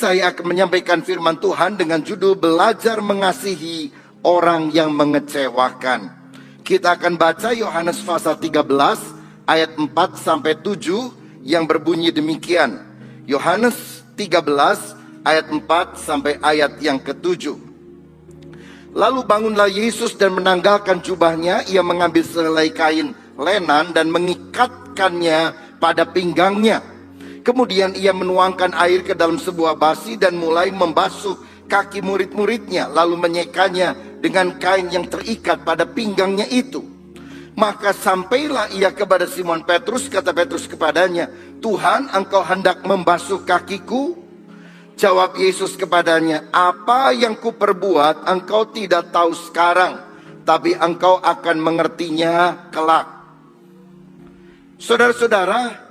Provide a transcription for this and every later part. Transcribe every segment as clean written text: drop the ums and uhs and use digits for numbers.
saya akan menyampaikan firman Tuhan dengan judul Belajar Mengasihi Orang yang Mengecewakan. Kita akan baca Yohanes pasal 13 ayat 4 sampai 7 yang berbunyi demikian. Yohanes 13 ayat 4 sampai ayat yang ke-7. Lalu bangunlah Yesus dan menanggalkan jubahnya. Ia mengambil sehelai kain lenan dan mengikatkannya pada pinggangnya. Kemudian ia menuangkan air ke dalam sebuah basi dan mulai membasuh kaki murid-muridnya, lalu menyekanya dengan kain yang terikat pada pinggangnya itu. Maka sampailah ia kepada Simon Petrus. Kata Petrus kepadanya, "Tuhan, engkau hendak membasuh kakiku?" Jawab Yesus kepadanya, "Apa yang kuperbuat engkau tidak tahu sekarang, tapi engkau akan mengertinya kelak." Saudara-saudara,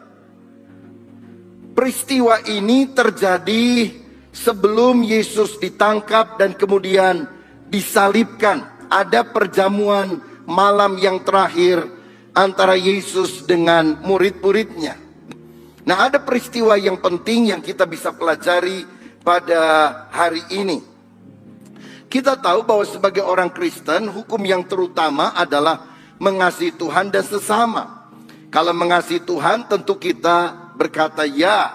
peristiwa ini terjadi sebelum Yesus ditangkap dan kemudian disalibkan. Ada perjamuan malam yang terakhir antara Yesus dengan murid-muridnya. Nah, ada peristiwa yang penting yang kita bisa pelajari pada hari ini. Kita tahu bahwa sebagai orang Kristen, hukum yang terutama adalah mengasihi Tuhan dan sesama. Kalau mengasihi Tuhan, tentu kita berkata ya,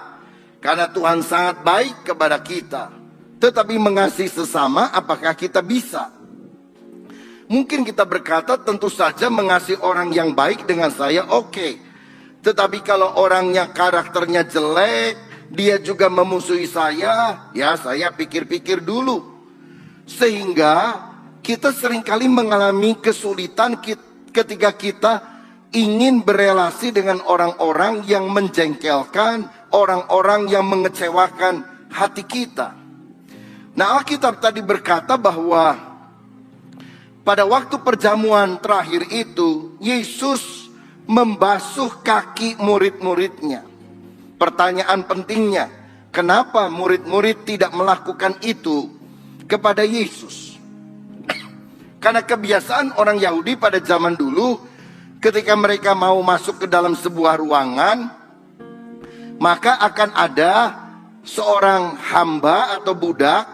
karena Tuhan sangat baik kepada kita. Tetapi mengasihi sesama, apakah kita bisa? Mungkin kita berkata tentu saja mengasihi orang yang baik dengan saya oke. Tetapi kalau orangnya karakternya jelek, dia juga memusuhi saya, ya saya pikir-pikir dulu. Sehingga kita seringkali mengalami kesulitan ketika kita ingin berelasi dengan orang-orang yang menjengkelkan, orang-orang yang mengecewakan hati kita. Nah, Alkitab tadi berkata bahwa pada waktu perjamuan terakhir itu, Yesus membasuh kaki murid-muridnya. Pertanyaan pentingnya, kenapa murid-murid tidak melakukan itu kepada Yesus? Karena kebiasaan orang Yahudi pada zaman dulu, ketika mereka mau masuk ke dalam sebuah ruangan, maka akan ada seorang hamba atau budak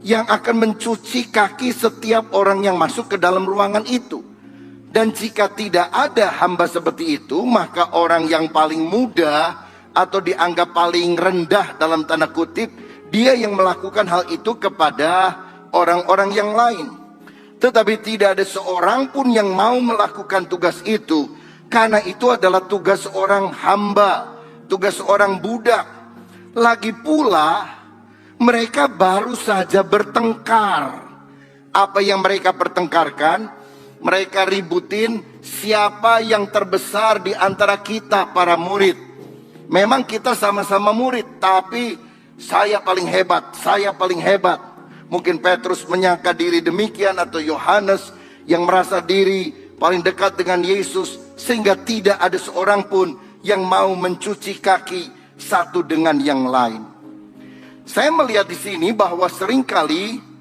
yang akan mencuci kaki setiap orang yang masuk ke dalam ruangan itu. Dan jika tidak ada hamba seperti itu, maka orang yang paling muda atau dianggap paling rendah dalam tanda kutip, dia yang melakukan hal itu kepada orang-orang yang lain. Tetapi tidak ada seorang pun yang mau melakukan tugas itu, karena itu adalah tugas seorang hamba, tugas seorang budak. Lagi pula mereka baru saja bertengkar. Apa yang mereka pertengkarkan? Mereka ributin siapa yang terbesar di antara kita para murid. Memang kita sama-sama murid, tapi saya paling hebat, saya paling hebat. Mungkin Petrus menyangka diri demikian, atau Yohanes yang merasa diri paling dekat dengan Yesus, sehingga tidak ada seorang pun yang mau mencuci kaki satu dengan yang lain. Saya melihat di sini bahwa seringkali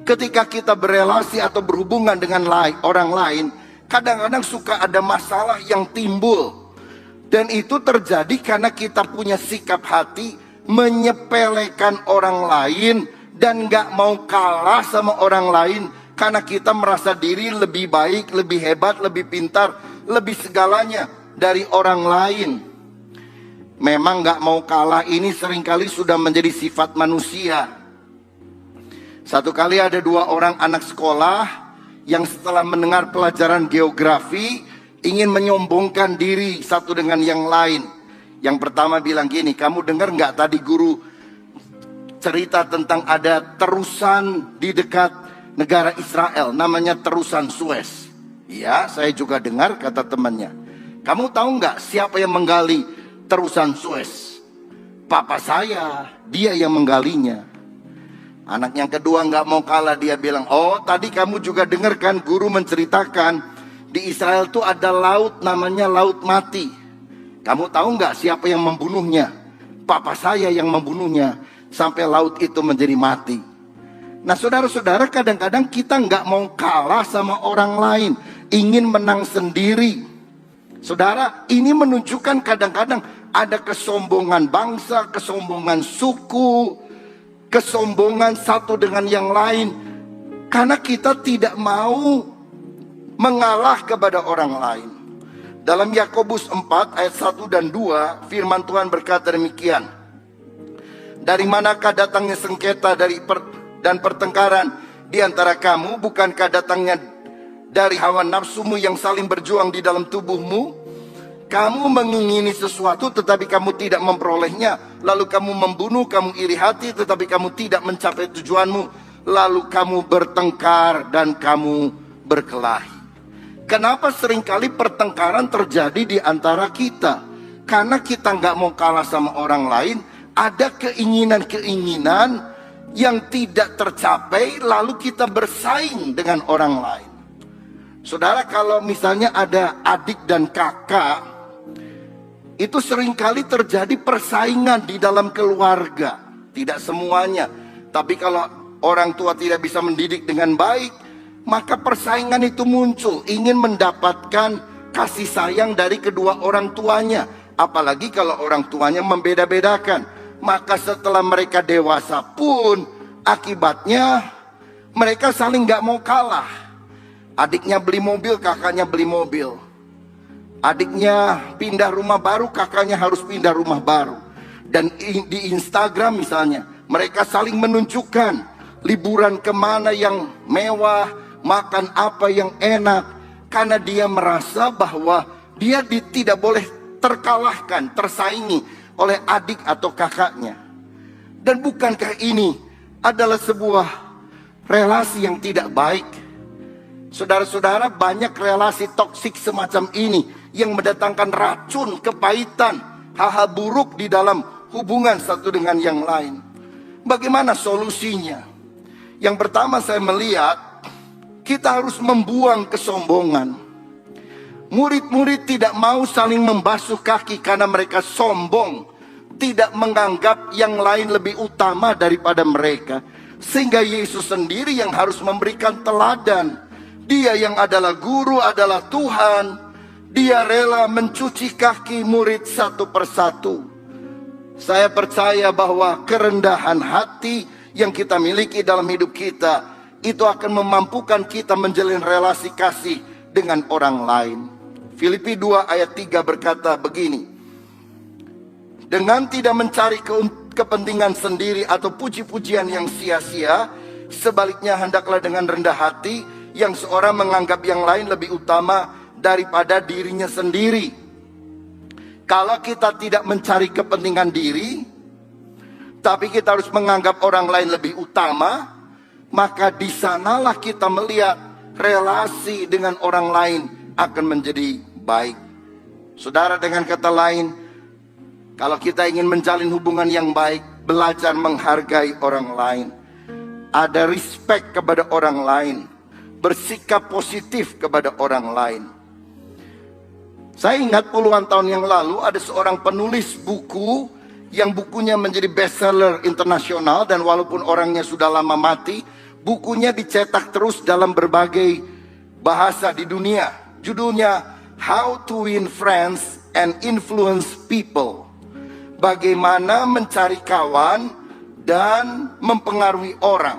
ketika kita berelasi atau berhubungan dengan orang lain, kadang-kadang suka ada masalah yang timbul. Dan itu terjadi karena kita punya sikap hati menyepelekan orang lain dan gak mau kalah sama orang lain, karena kita merasa diri lebih baik, lebih hebat, lebih pintar, lebih segalanya dari orang lain. Memang gak mau kalah ini seringkali sudah menjadi sifat manusia. Satu kali ada dua orang anak sekolah yang setelah mendengar pelajaran geografi ingin menyombongkan diri satu dengan yang lain. Yang pertama bilang gini, "Kamu dengar gak tadi guru cerita tentang ada terusan di dekat negara Israel, namanya terusan Suez?" "Iya, saya juga dengar," kata temannya. "Kamu tahu gak siapa yang menggali terusan Suez?" "Papa saya, dia yang menggalinya." Anak yang kedua gak mau kalah, dia bilang, "Oh, tadi kamu juga dengar kan guru menceritakan di Israel tuh ada laut namanya Laut Mati. Kamu tahu gak siapa yang membunuhnya?" "Papa saya yang membunuhnya sampai laut itu menjadi mati." Nah, saudara-saudara, kadang-kadang kita gak mau kalah sama orang lain, ingin menang sendiri. Saudara, ini menunjukkan kadang-kadang ada kesombongan bangsa, kesombongan suku, kesombongan satu dengan yang lain. Karena kita tidak mau mengalah kepada orang lain. Dalam Yakobus 4 ayat 1 dan 2, firman Tuhan berkata demikian. Dari manakah datangnya sengketa dan pertengkaran di antara kamu? Bukankah datangnya dari hawa nafsumu yang saling berjuang di dalam tubuhmu? Kamu mengingini sesuatu tetapi kamu tidak memperolehnya. Lalu kamu membunuh, kamu iri hati tetapi kamu tidak mencapai tujuanmu. Lalu kamu bertengkar dan kamu berkelahi. Kenapa seringkali pertengkaran terjadi di antara kita? Karena kita nggak mau kalah sama orang lain. Ada keinginan-keinginan yang tidak tercapai, lalu kita bersaing dengan orang lain. Saudara, kalau misalnya ada adik dan kakak, itu seringkali terjadi persaingan di dalam keluarga. Tidak semuanya, tapi kalau orang tua tidak bisa mendidik dengan baik, maka persaingan itu muncul, ingin mendapatkan kasih sayang dari kedua orang tuanya. Apalagi kalau orang tuanya membeda-bedakan. Maka setelah mereka dewasa pun, akibatnya mereka saling gak mau kalah. Adiknya beli mobil, kakaknya beli mobil. Adiknya pindah rumah baru, kakaknya harus pindah rumah baru. Dan di Instagram misalnya, mereka saling menunjukkan liburan kemana yang mewah, makan apa yang enak. Karena dia merasa bahwa dia tidak boleh terkalahkan, tersaingi oleh adik atau kakaknya. Dan bukankah ini adalah sebuah relasi yang tidak baik? Saudara-saudara, banyak relasi toksik semacam ini yang mendatangkan racun, kepahitan, hal-hal buruk di dalam hubungan satu dengan yang lain. Bagaimana solusinya? Yang pertama saya melihat, kita harus membuang kesombongan. Murid-murid tidak mau saling membasuh kaki karena mereka sombong, tidak menganggap yang lain lebih utama daripada mereka. Sehingga Yesus sendiri yang harus memberikan teladan. Dia yang adalah guru, adalah Tuhan. Dia rela mencuci kaki murid satu persatu. Saya percaya bahwa kerendahan hati yang kita miliki dalam hidup kita, itu akan memampukan kita menjalin relasi kasih dengan orang lain. Filipi 2 ayat 3 berkata begini. Dengan tidak mencari kepentingan sendiri atau puji-pujian yang sia-sia, sebaliknya hendaklah dengan rendah hati, yang seorang menganggap yang lain lebih utama daripada dirinya sendiri. Kalau kita tidak mencari kepentingan diri, tapi kita harus menganggap orang lain lebih utama, maka di sanalah kita melihat relasi dengan orang lain akan menjadi baik. Saudara, dengan kata lain, kalau kita ingin menjalin hubungan yang baik, belajar menghargai orang lain, ada respect kepada orang lain, bersikap positif kepada orang lain. Saya ingat puluhan tahun yang lalu ada seorang penulis buku yang bukunya menjadi bestseller internasional, dan walaupun orangnya sudah lama mati, bukunya dicetak terus dalam berbagai bahasa di dunia. Judulnya How to Win Friends and Influence People. Bagaimana mencari kawan dan mempengaruhi orang.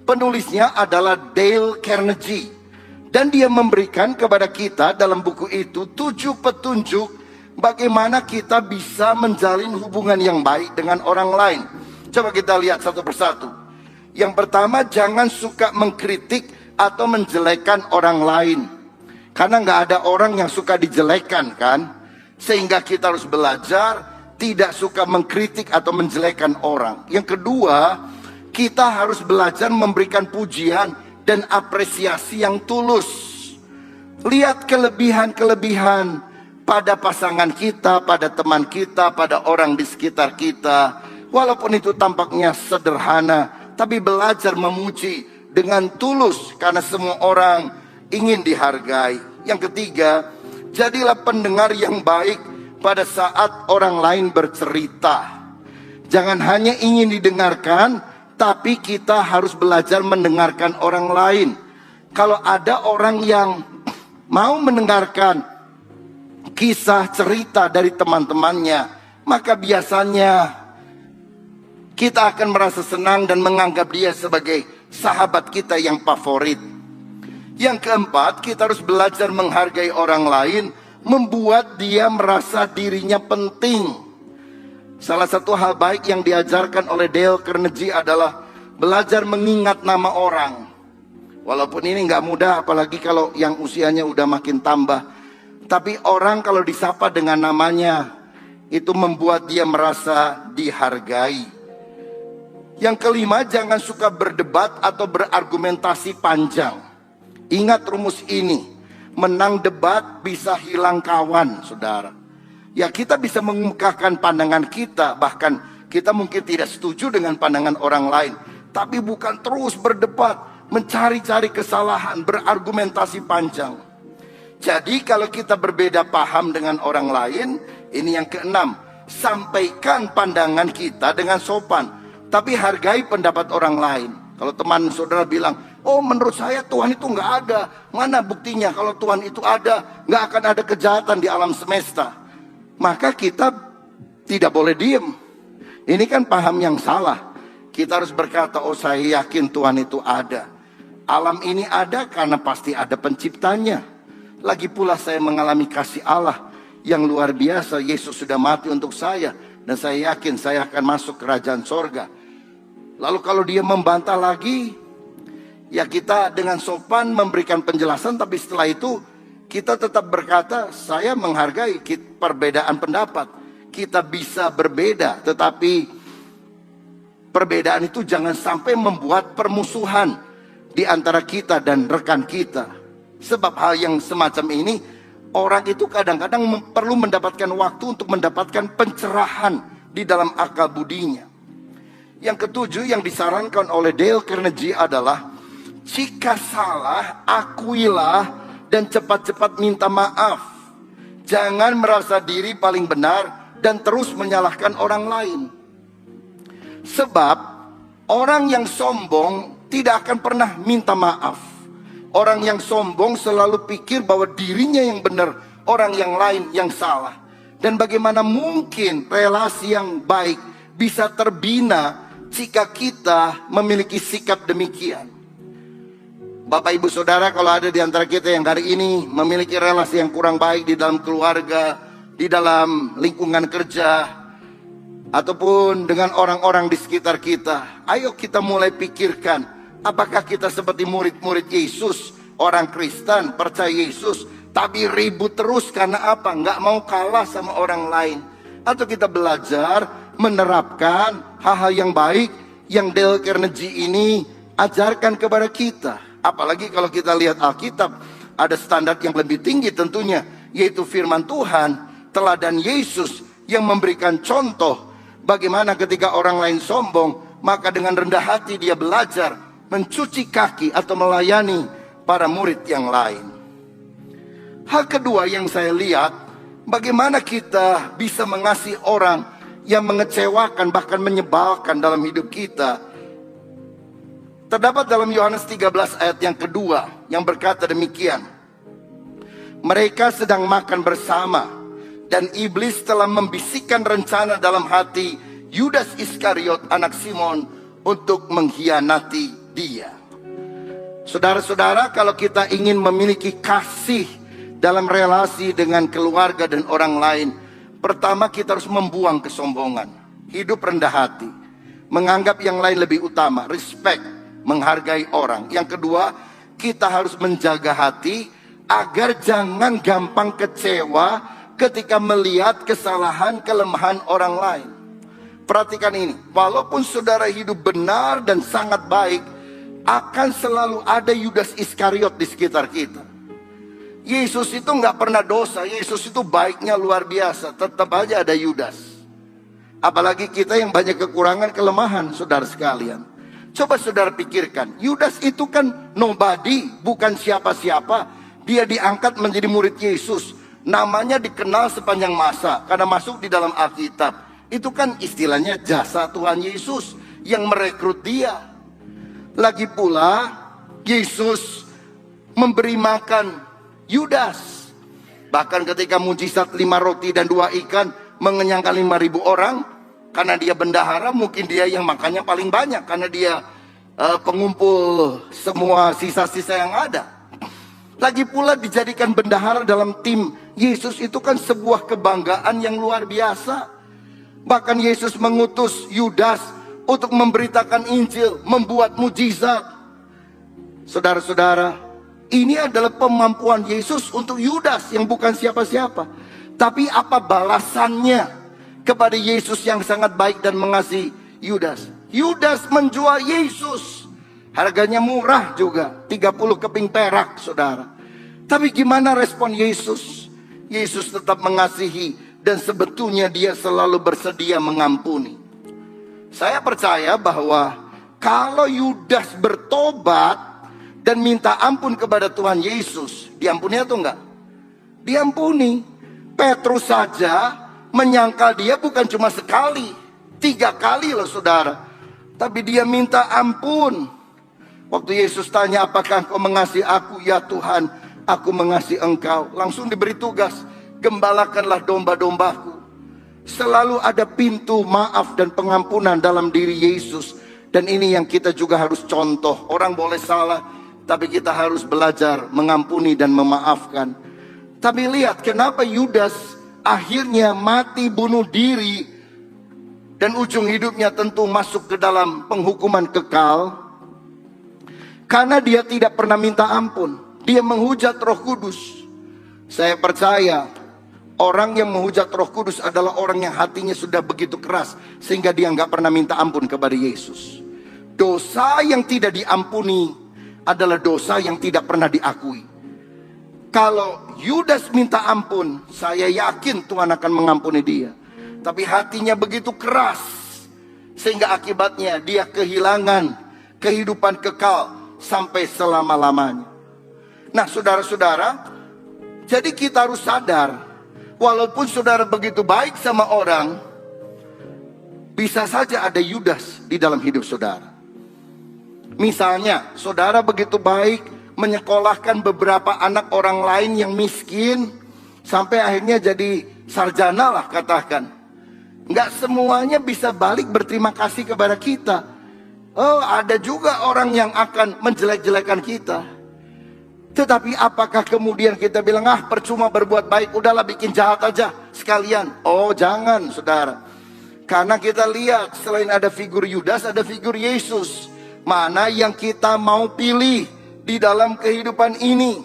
Penulisnya adalah Dale Carnegie. Dan dia memberikan kepada kita dalam buku itu 7 petunjuk bagaimana kita bisa menjalin hubungan yang baik dengan orang lain. Coba kita lihat satu persatu. Yang pertama, jangan suka mengkritik atau menjelekkan orang lain. Karena nggak ada orang yang suka dijelekan, kan? Sehingga kita harus belajar tidak suka mengkritik atau menjelekkan orang. Yang kedua, kita harus belajar memberikan pujian dan apresiasi yang tulus. Lihat kelebihan-kelebihan pada pasangan kita, pada teman kita, pada orang di sekitar kita. Walaupun itu tampaknya sederhana, tapi belajar memuji dengan tulus karena semua orang ingin dihargai. Yang ketiga, jadilah pendengar yang baik pada saat orang lain bercerita. Jangan hanya ingin didengarkan, tapi kita harus belajar mendengarkan orang lain. Kalau ada orang yang mau mendengarkan kisah cerita dari teman-temannya, maka biasanya kita akan merasa senang dan menganggap dia sebagai sahabat kita yang favorit. Yang keempat, kita harus belajar menghargai orang lain, membuat dia merasa dirinya penting. Salah satu hal baik yang diajarkan oleh Dale Carnegie adalah belajar mengingat nama orang. Walaupun ini nggak mudah, apalagi kalau yang usianya udah makin tambah. Tapi orang kalau disapa dengan namanya, itu membuat dia merasa dihargai. Yang kelima, jangan suka berdebat atau berargumentasi panjang. Ingat rumus ini, menang debat bisa hilang kawan, saudara. Ya, kita bisa mengemukakan pandangan kita, bahkan kita mungkin tidak setuju dengan pandangan orang lain. Tapi bukan terus berdebat, mencari-cari kesalahan, berargumentasi panjang. Jadi kalau kita berbeda paham dengan orang lain, ini yang keenam, sampaikan pandangan kita dengan sopan, tapi hargai pendapat orang lain. Kalau teman saudara bilang, oh menurut saya Tuhan itu nggak ada. Mana buktinya kalau Tuhan itu ada? Nggak akan ada kejahatan di alam semesta. Maka kita tidak boleh diem. Ini kan paham yang salah. Kita harus berkata, oh saya yakin Tuhan itu ada. Alam ini ada karena pasti ada penciptanya. Lagi pula saya mengalami kasih Allah yang luar biasa. Yesus sudah mati untuk saya. Dan saya yakin saya akan masuk kerajaan sorga. Lalu kalau dia membantah lagi, ya kita dengan sopan memberikan penjelasan. Tapi setelah itu kita tetap berkata, saya menghargai perbedaan pendapat. Kita bisa berbeda, tetapi perbedaan itu jangan sampai membuat permusuhan di antara kita dan rekan kita. Sebab hal yang semacam ini, orang itu kadang-kadang perlu mendapatkan waktu untuk mendapatkan pencerahan di dalam akal budinya. Yang ketujuh yang disarankan oleh Dale Carnegie adalah, jika salah, akuilah dan cepat-cepat minta maaf. Jangan merasa diri paling benar dan terus menyalahkan orang lain. Sebab orang yang sombong tidak akan pernah minta maaf. Orang yang sombong selalu pikir bahwa dirinya yang benar, orang yang lain yang salah. Dan bagaimana mungkin relasi yang baik bisa terbina jika kita memiliki sikap demikian. Bapak ibu saudara, kalau ada di antara kita yang hari ini memiliki relasi yang kurang baik di dalam keluarga, di dalam lingkungan kerja, ataupun dengan orang-orang di sekitar kita, ayo kita mulai pikirkan, apakah kita seperti murid-murid Yesus, orang Kristen, percaya Yesus, tapi ribut terus karena apa? Nggak mau kalah sama orang lain. Atau kita belajar menerapkan hal-hal yang baik yang Dale Carnegie ini ajarkan kepada kita. Apalagi kalau kita lihat Alkitab, ada standar yang lebih tinggi tentunya, yaitu firman Tuhan, teladan Yesus yang memberikan contoh bagaimana ketika orang lain sombong, maka dengan rendah hati dia belajar mencuci kaki atau melayani para murid yang lain. Hal kedua yang saya lihat, bagaimana kita bisa mengasihi orang yang mengecewakan bahkan menyebalkan dalam hidup kita. Terdapat dalam Yohanes 13 ayat yang kedua yang berkata demikian. Mereka sedang makan bersama dan iblis telah membisikkan rencana dalam hati Yudas Iskariot anak Simon untuk mengkhianati dia. Saudara-saudara, kalau kita ingin memiliki kasih dalam relasi dengan keluarga dan orang lain, pertama kita harus membuang kesombongan, hidup rendah hati, menganggap yang lain lebih utama, respect, menghargai orang. Yang kedua, kita harus menjaga hati agar jangan gampang kecewa ketika melihat kesalahan, kelemahan orang lain. Perhatikan ini, walaupun saudara hidup benar dan sangat baik, akan selalu ada Yudas Iskariot di sekitar kita. Yesus itu nggak pernah dosa, Yesus itu baiknya luar biasa, tetap aja ada Yudas. Apalagi kita yang banyak kekurangan, kelemahan, saudara sekalian. Coba saudara pikirkan, Yudas itu kan nobody, bukan siapa-siapa. Dia diangkat menjadi murid Yesus. Namanya dikenal sepanjang masa karena masuk di dalam Alkitab. Itu kan istilahnya jasa Tuhan Yesus yang merekrut dia. Lagi pula Yesus memberi makan Yudas. Bahkan ketika mujizat 5 roti dan 2 ikan mengenyangkan 5.000 orang, karena dia bendahara, mungkin dia yang makannya paling banyak, karena dia pengumpul semua sisa-sisa yang ada. Lagi pula dijadikan bendahara dalam tim Yesus itu kan sebuah kebanggaan yang luar biasa. Bahkan Yesus mengutus Yudas untuk memberitakan Injil, membuat mujizat. Saudara-saudara, ini adalah pemampuan Yesus untuk Yudas yang bukan siapa-siapa. Tapi apa balasannya kepada Yesus yang sangat baik dan mengasihi Yudas? Yudas menjual Yesus. Harganya murah juga, 30 keping perak, saudara. Tapi gimana respon Yesus? Yesus tetap mengasihi dan sebetulnya dia selalu bersedia mengampuni. Saya percaya bahwa kalau Yudas bertobat dan minta ampun kepada Tuhan Yesus, diampuni atau enggak? Diampuni. Petrus saja menyangkal dia bukan cuma sekali, 3 kali loh saudara. Tapi dia minta ampun. Waktu Yesus tanya, apakah engkau mengasihi aku? Ya Tuhan, aku mengasihi engkau. Langsung diberi tugas, gembalakanlah domba-dombaku. Selalu ada pintu maaf dan pengampunan dalam diri Yesus. Dan ini yang kita juga harus contoh. Orang boleh salah, tapi kita harus belajar mengampuni dan memaafkan. Tapi lihat kenapa Yudas akhirnya mati bunuh diri. Dan ujung hidupnya tentu masuk ke dalam penghukuman kekal. Karena dia tidak pernah minta ampun. Dia menghujat Roh Kudus. Saya percaya orang yang menghujat Roh Kudus adalah orang yang hatinya sudah begitu keras sehingga dia nggak pernah minta ampun kepada Yesus. Dosa yang tidak diampuni adalah dosa yang tidak pernah diakui. Kalau Yudas minta ampun, saya yakin Tuhan akan mengampuni dia. Tapi hatinya begitu keras sehingga akibatnya dia kehilangan kehidupan kekal sampai selama-lamanya. Nah saudara-saudara, jadi kita harus sadar, walaupun saudara begitu baik sama orang, bisa saja ada Yudas di dalam hidup saudara. Misalnya, saudara begitu baik menyekolahkan beberapa anak orang lain yang miskin, sampai akhirnya jadi sarjana lah katakan. Nggak semuanya bisa balik berterima kasih kepada kita. Oh, ada juga orang yang akan menjelek-jelekan kita. Tetapi apakah kemudian kita bilang, percuma berbuat baik, udahlah bikin jahat aja sekalian. Oh jangan saudara. Karena kita lihat selain ada figur Yudas, ada figur Yesus. Mana yang kita mau pilih di dalam kehidupan ini?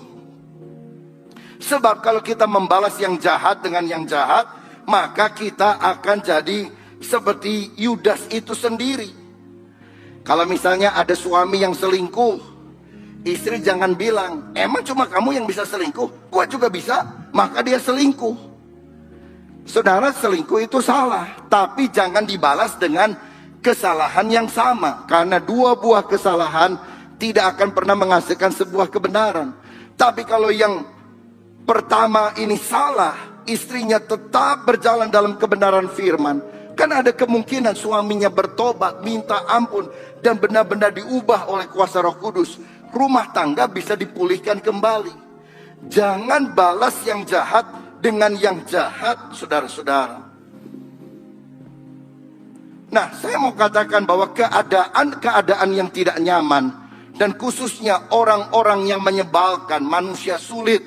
Sebab kalau kita membalas yang jahat dengan yang jahat, maka kita akan jadi seperti Yudas itu sendiri. Kalau misalnya ada suami yang selingkuh, istri jangan bilang, emang cuma kamu yang bisa selingkuh? Gua juga bisa, maka dia selingkuh. Saudara, selingkuh itu salah, tapi jangan dibalas dengan kesalahan yang sama. Karena 2 buah kesalahan tidak akan pernah menghasilkan sebuah kebenaran. Tapi kalau yang pertama ini salah, istrinya tetap berjalan dalam kebenaran firman, kan ada kemungkinan suaminya bertobat, minta ampun, dan benar-benar diubah oleh kuasa Roh Kudus. Rumah tangga bisa dipulihkan kembali. Jangan balas yang jahat dengan yang jahat, saudara-saudara. Nah, saya mau katakan bahwa keadaan yang tidak nyaman, dan khususnya orang-orang yang menyebalkan, manusia sulit,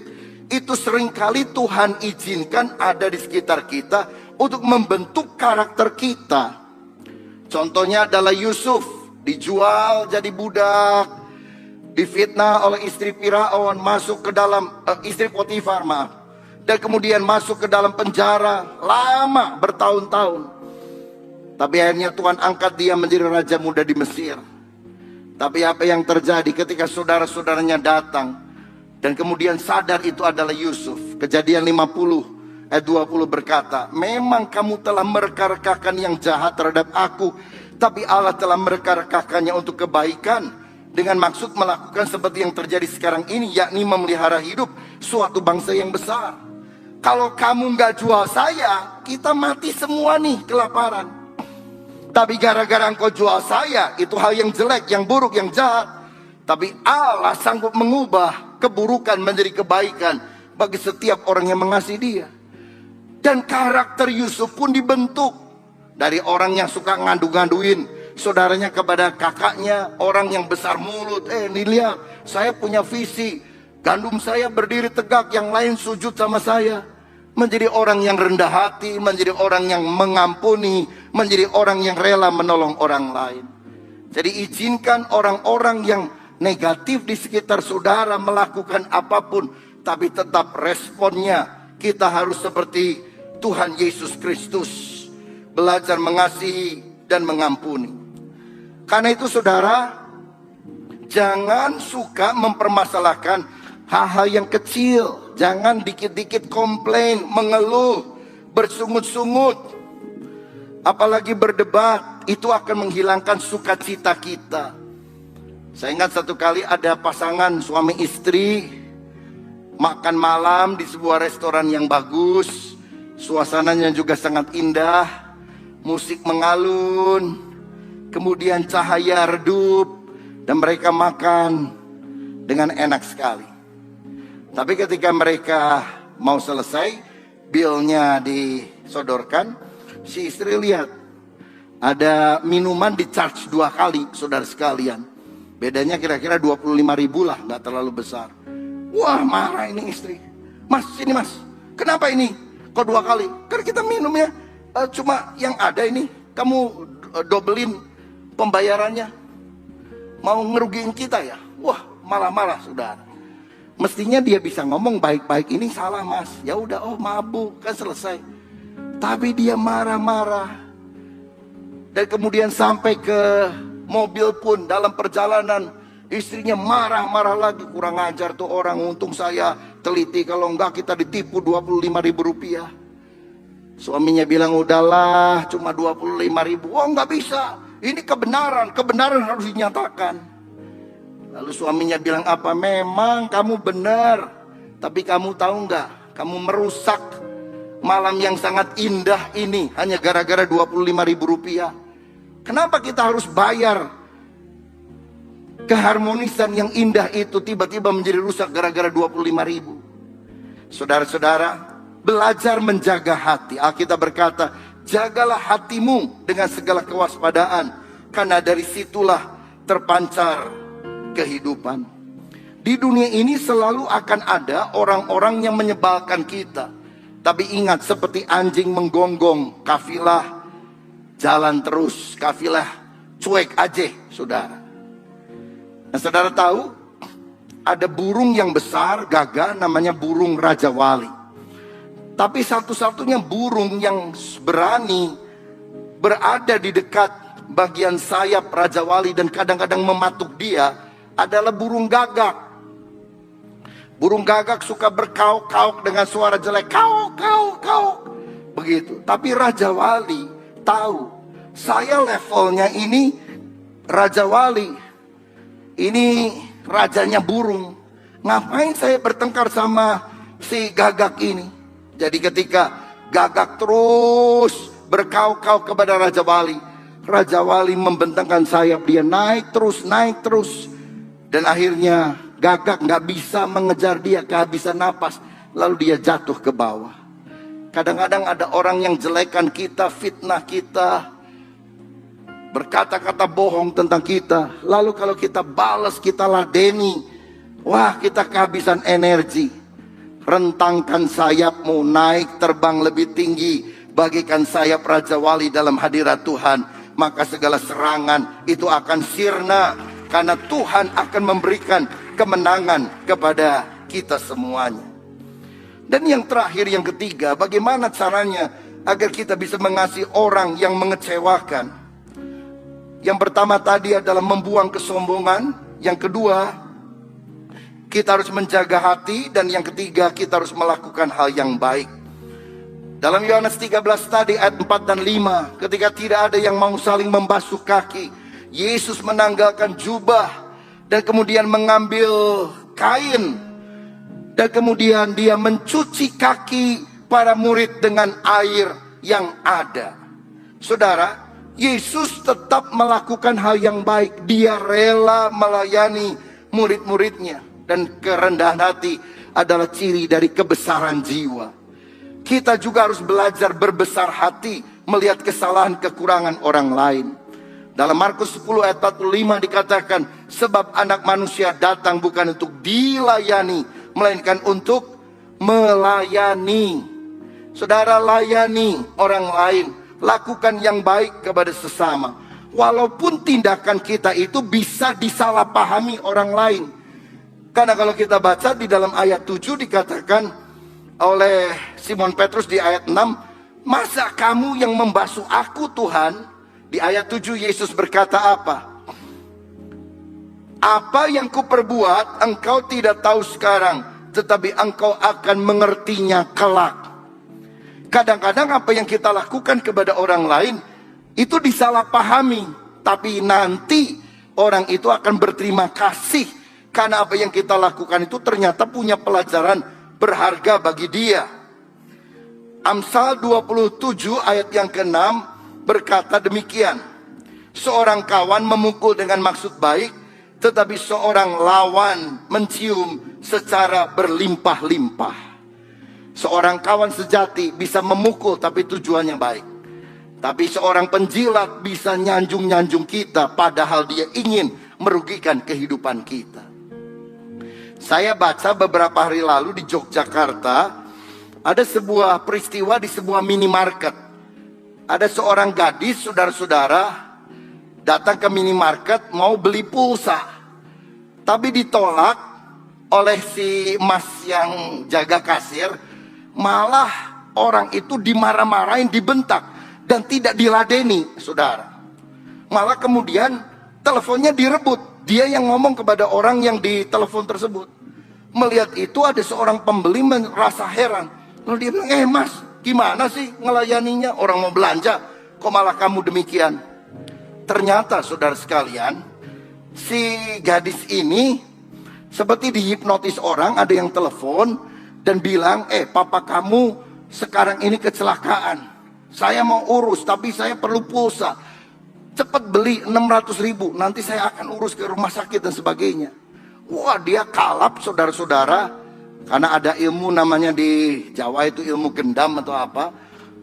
itu seringkali Tuhan izinkan ada di sekitar kita untuk membentuk karakter kita. Contohnya adalah Yusuf, dijual jadi budak, difitnah oleh istri Firaun, masuk ke dalam istri Potifar, maaf. Dan kemudian masuk ke dalam penjara lama bertahun-tahun. Tapi akhirnya Tuhan angkat dia menjadi raja muda di Mesir. Tapi apa yang terjadi ketika saudara-saudaranya datang dan kemudian sadar itu adalah Yusuf? Kejadian 50 ayat 20 berkata, memang kamu telah mereka-rekakan yang jahat terhadap aku, tapi Allah telah mereka-rekakannya untuk kebaikan, dengan maksud melakukan seperti yang terjadi sekarang ini, yakni memelihara hidup suatu bangsa yang besar. Kalau kamu nggak jual saya, kita mati semua nih kelaparan. Tapi gara-gara engkau jual saya, itu hal yang jelek, yang buruk, yang jahat. Tapi Allah sanggup mengubah keburukan menjadi kebaikan bagi setiap orang yang mengasihi dia. Dan karakter Yusuf pun dibentuk dari orang yang suka ngadu-ngaduin saudaranya kepada kakaknya, orang yang besar mulut. Nih lihat, saya punya visi, gandum saya berdiri tegak, yang lain sujud sama saya. Menjadi orang yang rendah hati, menjadi orang yang mengampuni, menjadi orang yang rela menolong orang lain. Jadi izinkan orang-orang yang negatif di sekitar saudara melakukan apapun, tapi tetap responnya kita harus seperti Tuhan Yesus Kristus, belajar mengasihi dan mengampuni. Karena itu saudara, jangan suka mempermasalahkan hal-hal yang kecil. Jangan dikit-dikit komplain, mengeluh, bersungut-sungut. Apalagi berdebat, itu akan menghilangkan sukacita kita. Saya ingat satu kali ada pasangan suami istri makan malam di sebuah restoran yang bagus. Suasananya juga sangat indah, musik mengalun, kemudian cahaya redup, dan mereka makan dengan enak sekali. Tapi ketika mereka mau selesai, bilnya disodorkan, si istri lihat ada minuman di charge 2 kali, saudara sekalian. Bedanya kira-kira 25.000 lah, gak terlalu besar. Wah, marah ini istri. Mas, sini mas, kenapa ini kok 2 kali? Kan kita minumnya cuma yang ada ini, kamu dobelin pembayarannya. Mau ngerugiin kita ya? Wah, malah-malah saudara. Mestinya dia bisa ngomong baik-baik, ini salah mas. Ya udah, oh mabuk, kan selesai. Tapi dia marah-marah. Dan kemudian sampai ke mobil pun dalam perjalanan, istrinya marah-marah lagi. Kurang ajar tuh orang, untung saya teliti, kalau enggak kita ditipu 25.000 rupiah. Suaminya bilang, udahlah cuma 25.000. Oh enggak bisa, ini kebenaran, kebenaran harus dinyatakan. Lalu suaminya bilang, apa memang kamu benar, tapi kamu tahu enggak, kamu merusak malam yang sangat indah ini hanya gara-gara 25.000 rupiah. Kenapa kita harus bayar keharmonisan yang indah itu tiba-tiba menjadi rusak gara-gara 25.000? Saudara-saudara, belajar menjaga hati. Alkitab berkata, jagalah hatimu dengan segala kewaspadaan, karena dari situlah terpancar kehidupan. Di dunia ini selalu akan ada orang-orang yang menyebalkan kita. Tapi ingat, seperti anjing menggonggong, kafilah jalan terus, kafilah cuek aja, saudara. Nah, saudara tahu, ada burung yang besar, gagah, namanya burung Raja Wali. Tapi satu-satunya burung yang berani berada di dekat bagian sayap Raja Wali dan kadang-kadang mematuk dia adalah burung gagak. Burung gagak suka berkauk-kauk dengan suara jelek, kauk, kauk, kauk, begitu. Tapi Raja Wali tahu, saya levelnya ini Raja Wali, ini rajanya burung. Ngapain saya bertengkar sama si gagak ini? Jadi ketika gagak terus berkauk-kauk kepada Raja Wali, Raja Wali membentangkan sayap, dia naik terus, naik terus. Dan akhirnya gagak gak bisa mengejar dia, kehabisan napas. Lalu dia jatuh ke bawah. Kadang-kadang ada orang yang jelekan kita, fitnah kita, berkata-kata bohong tentang kita. Lalu kalau kita balas, kita ladeni, wah kita kehabisan energi. Rentangkan sayapmu, naik terbang lebih tinggi, bagikan sayap Raja Wali dalam hadirat Tuhan. Maka segala serangan itu akan sirna, karena Tuhan akan memberikan kemenangan kepada kita semuanya. Dan yang terakhir, yang ketiga, bagaimana caranya agar kita bisa mengasihi orang yang mengecewakan? Yang pertama tadi adalah membuang kesombongan. Yang kedua, kita harus menjaga hati. Dan yang ketiga, kita harus melakukan hal yang baik. Dalam Yohanes 13 tadi ayat 4 dan 5, ketika tidak ada yang mau saling membasuh kaki, Yesus menanggalkan jubah dan kemudian mengambil kain, dan kemudian dia mencuci kaki para murid dengan air yang ada. Saudara, Yesus tetap melakukan hal yang baik. Dia rela melayani murid-muridnya. Dan kerendahan hati adalah ciri dari kebesaran jiwa. Kita juga harus belajar berbesar hati melihat kesalahan kekurangan orang lain. Dalam Markus 10 ayat 45 dikatakan, sebab anak manusia datang bukan untuk dilayani, melainkan untuk melayani. Saudara, layani orang lain, lakukan yang baik kepada sesama. Walaupun tindakan kita itu bisa disalahpahami orang lain. Karena kalau kita baca di dalam ayat 7 dikatakan oleh Simon Petrus di ayat 6, masa kamu yang membasuh aku Tuhan? Di ayat 7 Yesus berkata apa? Apa yang kuperbuat engkau tidak tahu sekarang, tetapi engkau akan mengertinya kelak. Kadang-kadang apa yang kita lakukan kepada orang lain itu disalahpahami, tapi nanti orang itu akan berterima kasih karena apa yang kita lakukan itu ternyata punya pelajaran berharga bagi dia. Amsal 27 ayat yang ke-6 berkata demikian, seorang kawan memukul dengan maksud baik, tetapi seorang lawan mencium secara berlimpah-limpah. Seorang kawan sejati bisa memukul tapi tujuannya baik. Tapi seorang penjilat bisa nyanjung-nyanjung kita padahal dia ingin merugikan kehidupan kita. Saya baca beberapa hari lalu di Yogyakarta, ada sebuah peristiwa di sebuah minimarket. Ada seorang gadis, saudara-saudara, datang ke minimarket mau beli pulsa. Tapi ditolak oleh si mas yang jaga kasir. Malah orang itu dimarah-marahin, dibentak. Dan tidak diladeni, saudara. Malah kemudian teleponnya direbut. Dia yang ngomong kepada orang yang di telepon tersebut. Melihat itu ada seorang pembeli merasa heran. Lalu dia bilang, mas, gimana sih ngelayaninya? Orang mau belanja, kok malah kamu demikian? Ternyata saudara sekalian, si gadis ini seperti dihipnotis orang. Ada yang telepon dan bilang, papa kamu sekarang ini kecelakaan. Saya mau urus tapi saya perlu pulsa. Cepat beli 600.000, nanti saya akan urus ke rumah sakit dan sebagainya. Wah, dia kalap saudara-saudara. Karena ada ilmu namanya di Jawa itu ilmu gendam atau apa.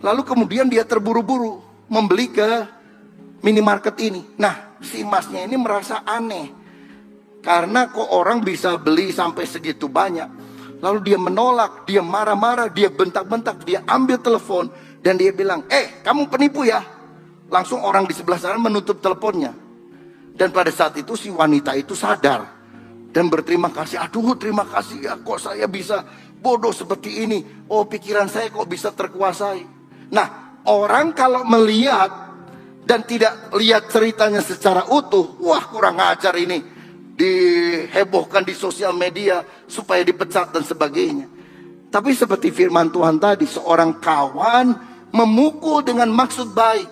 Lalu kemudian dia terburu-buru membeli ke minimarket ini. Nah, si masnya ini merasa aneh. Karena kok orang bisa beli sampai segitu banyak. Lalu dia menolak, dia marah-marah, dia bentak-bentak, dia ambil telepon. Dan dia bilang, kamu penipu ya. Langsung orang di sebelah sana menutup teleponnya. Dan pada saat itu si wanita itu sadar. Dan berterima kasih, aduh terima kasih ya, kok saya bisa bodoh seperti ini. Oh, pikiran saya kok bisa terkuasai. Nah, orang kalau melihat dan tidak lihat ceritanya secara utuh, wah kurang ajar ini. Dihebohkan di sosial media supaya dipecat dan sebagainya. Tapi seperti firman Tuhan tadi, seorang kawan memukul dengan maksud baik.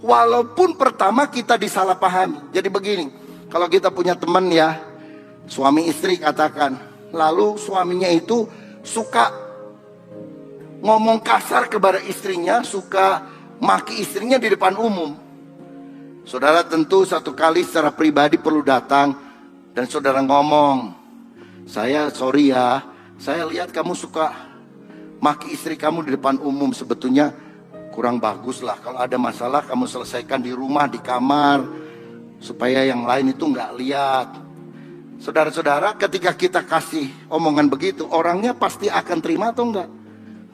Walaupun pertama kita disalahpahami. Jadi begini, kalau kita punya teman ya, suami istri katakan, lalu suaminya itu suka ngomong kasar kepada istrinya, suka maki istrinya di depan umum. Saudara tentu satu kali secara pribadi perlu datang dan saudara ngomong, saya sorry ya, saya lihat kamu suka maki istri kamu di depan umum, sebetulnya kurang bagus lah. Kalau ada masalah kamu selesaikan di rumah, di kamar, supaya yang lain itu nggak lihat. Saudara-saudara, ketika kita kasih omongan begitu, orangnya pasti akan terima atau enggak?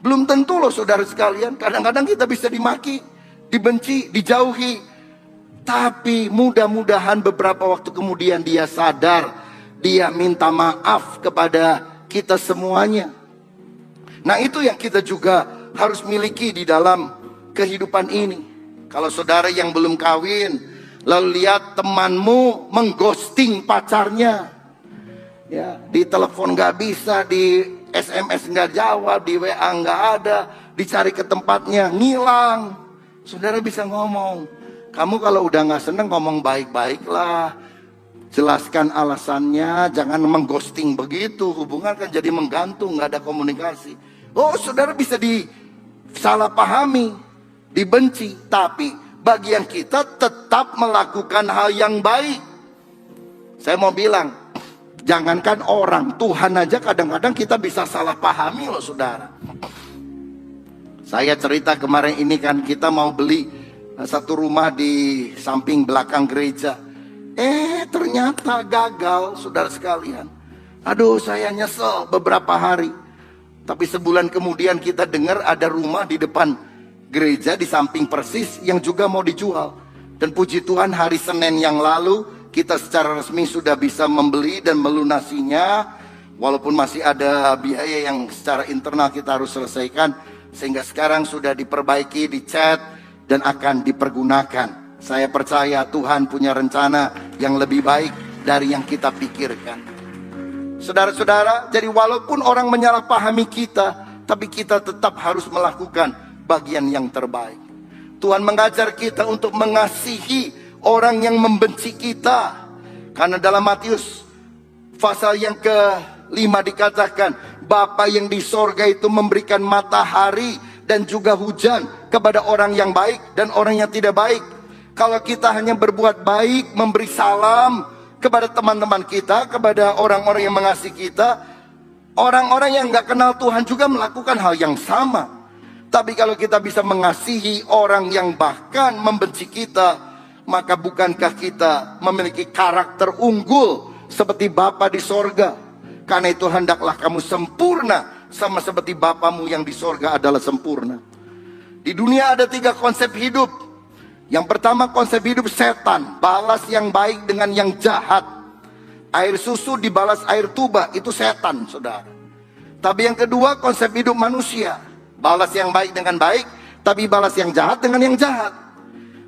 Belum tentu loh saudara sekalian. Kadang-kadang kita bisa dimaki, dibenci, dijauhi. Tapi mudah-mudahan beberapa waktu kemudian dia sadar, dia minta maaf kepada kita semuanya. Nah, itu yang kita juga harus miliki di dalam kehidupan ini. Kalau saudara yang belum kawin, lalu lihat temanmu mengghosting pacarnya, ya, di telepon gak bisa, di SMS gak jawab, di WA gak ada, dicari ke tempatnya, ngilang. Saudara bisa ngomong, kamu kalau udah gak seneng ngomong baik-baik lah, jelaskan alasannya, jangan mengghosting begitu. Hubungan kan jadi menggantung, gak ada komunikasi. Oh, saudara bisa disalahpahami, dibenci, tapi bagian kita tetap melakukan hal yang baik. Saya mau bilang, Jangankan orang, Tuhan aja kadang-kadang kita bisa salah pahami loh saudara. Saya cerita kemarin ini kan, kita mau beli satu rumah di samping belakang gereja. Ternyata gagal saudara sekalian. Aduh, saya nyesel beberapa hari. Tapi sebulan kemudian kita dengar ada rumah di depan gereja di samping persis yang juga mau dijual. Dan puji Tuhan hari Senin yang lalu kita secara resmi sudah bisa membeli dan melunasinya. Walaupun masih ada biaya yang secara internal kita harus selesaikan. Sehingga sekarang sudah diperbaiki, dicat, dan akan dipergunakan. Saya percaya Tuhan punya rencana yang lebih baik dari yang kita pikirkan. Saudara-saudara, jadi walaupun orang menyalahpahami kita, tapi kita tetap harus melakukan bagian yang terbaik. Tuhan mengajar kita untuk mengasihi orang yang membenci kita. Karena dalam Matius pasal yang ke-5 dikatakan, Bapa yang di sorga itu memberikan matahari dan juga hujan kepada orang yang baik dan orang yang tidak baik. Kalau kita hanya berbuat baik, memberi salam kepada teman-teman kita, kepada orang-orang yang mengasihi kita, orang-orang yang gak kenal Tuhan juga melakukan hal yang sama. Tapi kalau kita bisa mengasihi orang yang bahkan membenci kita, maka bukankah kita memiliki karakter unggul seperti Bapa di sorga? Karena itu hendaklah kamu sempurna sama seperti Bapamu yang di sorga adalah sempurna. Di dunia ada 3 konsep hidup. Yang pertama konsep hidup setan, balas yang baik dengan yang jahat. Air susu dibalas air tuba, itu setan saudara. Tapi yang kedua konsep hidup manusia, balas yang baik dengan baik, tapi balas yang jahat dengan yang jahat.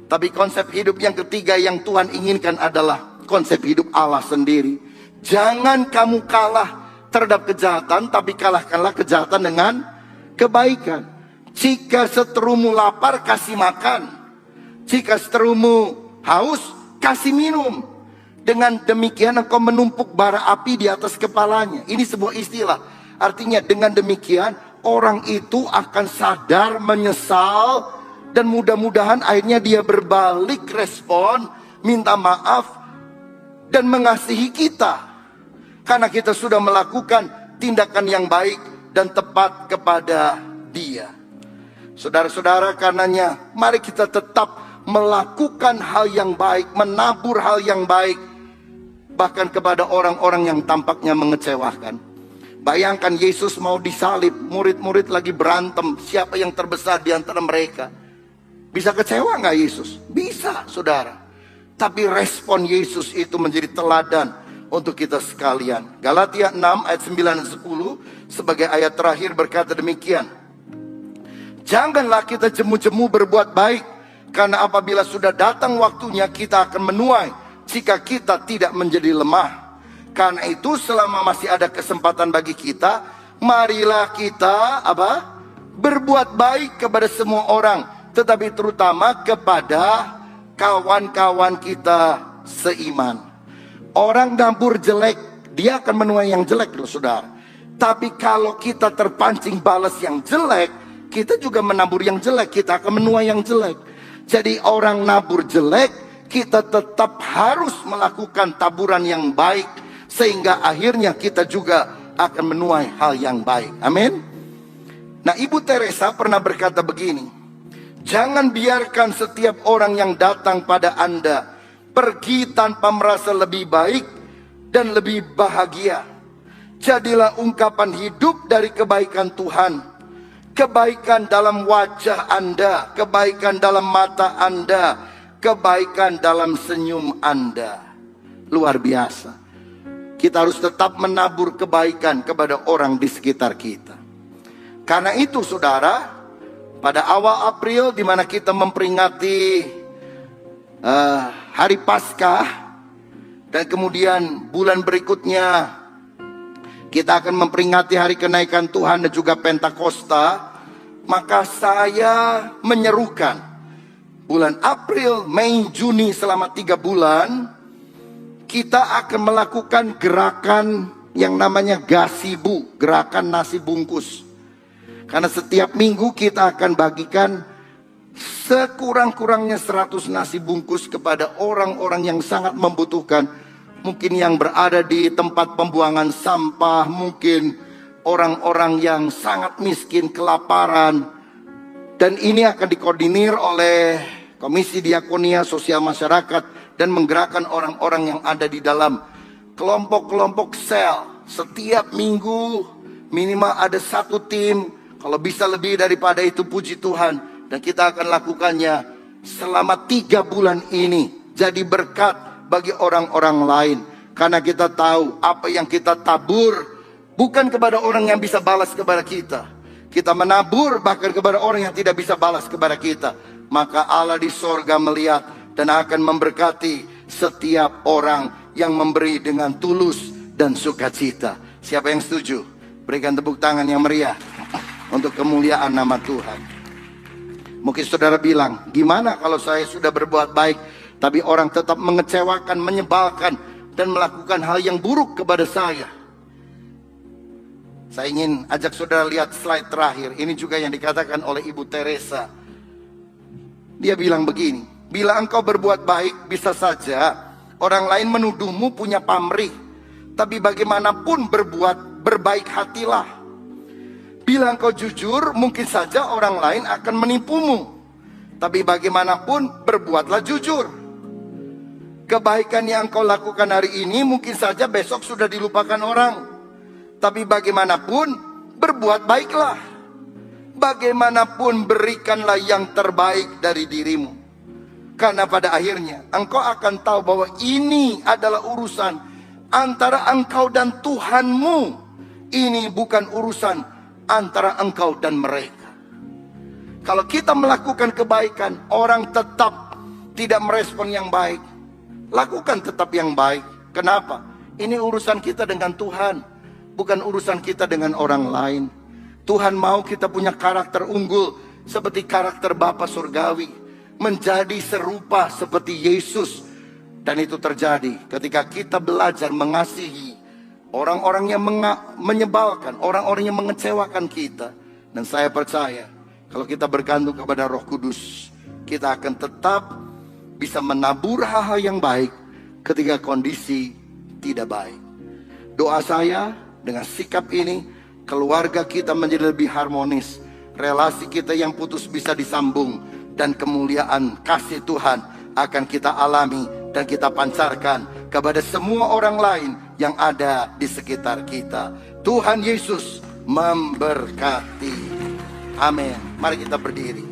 Tapi konsep hidup yang ketiga yang Tuhan inginkan adalah konsep hidup Allah sendiri. Jangan kamu kalah terhadap kejahatan, tapi kalahkanlah kejahatan dengan kebaikan. Jika seterumu lapar, kasih makan. Jika seterumu haus, kasih minum. Dengan demikian engkau menumpuk bara api di atas kepalanya. Ini sebuah istilah. Artinya dengan demikian orang itu akan sadar, menyesal, dan mudah-mudahan akhirnya dia berbalik respon, minta maaf, dan mengasihi kita. Karena kita sudah melakukan tindakan yang baik dan tepat kepada dia. Saudara-saudara, karenanya mari kita tetap melakukan hal yang baik, menabur hal yang baik, bahkan kepada orang-orang yang tampaknya mengecewakan. Bayangkan Yesus mau disalib, murid-murid lagi berantem, siapa yang terbesar di antara mereka. Bisa kecewa nggak Yesus? Bisa saudara. Tapi respon Yesus itu menjadi teladan untuk kita sekalian. Galatia 6 ayat 9 dan 10 sebagai ayat terakhir berkata demikian. Janganlah kita jemu-jemu berbuat baik, karena apabila sudah datang waktunya kita akan menuai jika kita tidak menjadi lemah. Karena itu selama masih ada kesempatan bagi kita, marilah kita berbuat baik kepada semua orang, tetapi terutama kepada kawan-kawan kita seiman. Orang nabur jelek, dia akan menuai yang jelek loh saudara. Tapi kalau kita terpancing balas yang jelek, kita juga menabur yang jelek, kita akan menuai yang jelek. Jadi orang nabur jelek, kita tetap harus melakukan taburan yang baik, sehingga akhirnya kita juga akan menuai hal yang baik. Amin. Nah, Ibu Teresa pernah berkata begini, jangan biarkan setiap orang yang datang pada Anda pergi tanpa merasa lebih baik dan lebih bahagia. Jadilah ungkapan hidup dari kebaikan Tuhan. Kebaikan dalam wajah Anda, kebaikan dalam mata Anda, kebaikan dalam senyum Anda. Luar biasa. Kita harus tetap menabur kebaikan kepada orang di sekitar kita. Karena itu saudara, pada awal April di mana kita memperingati hari Paskah, dan kemudian bulan berikutnya kita akan memperingati hari kenaikan Tuhan dan juga Pentakosta. Maka saya menyerukan bulan April, Mei, Juni selama 3 bulan kita akan melakukan gerakan yang namanya gasibu, gerakan nasi bungkus. Karena setiap minggu kita akan bagikan sekurang-kurangnya 100 nasi bungkus kepada orang-orang yang sangat membutuhkan mungkin yang berada di tempat pembuangan sampah, mungkin orang-orang yang sangat miskin, kelaparan. Dan ini akan dikoordinir oleh Komisi Diakonia Sosial Masyarakat dan menggerakkan orang-orang yang ada di dalam kelompok-kelompok sel. Setiap minggu minimal ada satu tim, kalau bisa lebih daripada itu puji Tuhan. Dan kita akan lakukannya selama 3 bulan ini. Jadi berkat bagi orang-orang lain. Karena kita tahu apa yang kita tabur bukan kepada orang yang bisa balas kepada kita. Kita menabur bahkan kepada orang yang tidak bisa balas kepada kita. Maka Allah di sorga melihat dan akan memberkati setiap orang yang memberi dengan tulus dan sukacita. Siapa yang setuju? Berikan tepuk tangan yang meriah untuk kemuliaan nama Tuhan. Mungkin saudara bilang, gimana kalau saya sudah berbuat baik, tapi orang tetap mengecewakan, menyebalkan, dan melakukan hal yang buruk kepada saya? Saya ingin ajak saudara lihat slide terakhir. Ini juga yang dikatakan oleh Ibu Teresa. Dia bilang begini, bila engkau berbuat baik, bisa saja orang lain menuduhmu punya pamrih. Tapi bagaimanapun berbaik hatilah. Bila engkau jujur, mungkin saja orang lain akan menipumu. Tapi bagaimanapun berbuatlah jujur. Kebaikan yang engkau lakukan hari ini mungkin saja besok sudah dilupakan orang. Tapi bagaimanapun berbuat baiklah. Bagaimanapun berikanlah yang terbaik dari dirimu. Karena pada akhirnya engkau akan tahu bahwa ini adalah urusan antara engkau dan Tuhanmu. Ini bukan urusan antara engkau dan mereka. Kalau kita melakukan kebaikan, orang tetap tidak merespon yang baik, lakukan tetap yang baik. Kenapa? Ini urusan kita dengan Tuhan, bukan urusan kita dengan orang lain. Tuhan mau kita punya karakter unggul seperti karakter Bapa Surgawi, menjadi serupa seperti Yesus. Dan itu terjadi ketika kita belajar mengasihi orang-orang yang menyebalkan, orang-orang yang mengecewakan kita. Dan saya percaya kalau kita bergantung kepada Roh Kudus, kita akan tetap bisa menabur hal-hal yang baik ketika kondisi tidak baik. Doa saya, dengan sikap ini, keluarga kita menjadi lebih harmonis, relasi kita yang putus bisa disambung, dan kemuliaan kasih Tuhan akan kita alami dan kita pancarkan kepada semua orang lain yang ada di sekitar kita. Tuhan Yesus memberkati. Amin. Mari kita berdiri.